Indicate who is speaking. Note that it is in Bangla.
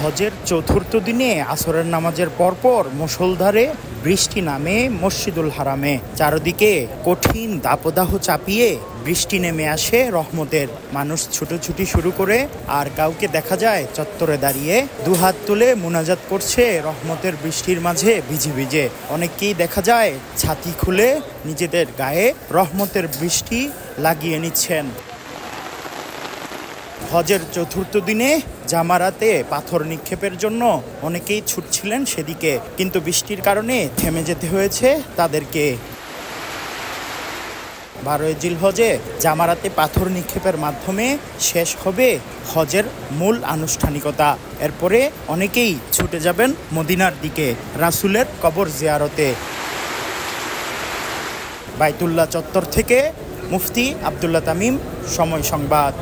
Speaker 1: হজের চতুর্থ দিনে আসরের নামাজের পরপর মুষলধারে বৃষ্টি নামে মসজিদুল হারামে। চারদিকে কঠিন দাবদাহ চাপিয়ে বৃষ্টি নেমে আসে রহমতের। মানুষ ছুটোছুটি শুরু করে, আর কাউকে দেখা যায় চত্বরে দাঁড়িয়ে দুহাত তুলে মুনাজাত করছে রহমতের বৃষ্টির মাঝে ভিজে ভিজে। অনেককেই দেখা যায় ছাতি খুলে নিজেদের গায়ে রহমতের বৃষ্টি লাগিয়ে নিচ্ছেন। হজের চতুর্থ দিনে জামারাতে পাথর নিক্ষেপের জন্য অনেকেই ছুটছিলেন সেদিকে, কিন্তু বৃষ্টির কারণে থেমে যেতে হয়েছে তাদেরকে। 12 জিলহজে জামারাতে পাথর নিক্ষেপের মাধ্যমে শেষ হবে হজের মূল আনুষ্ঠানিকতা। এরপরে অনেকেই ছুটে যাবেন মদিনার দিকে, রাসূলের কবর জিয়ারতে। বাইতুল্লাহ চত্বর থেকে মুফতি আব্দুল্লাহ তামিম, সময় সংবাদ।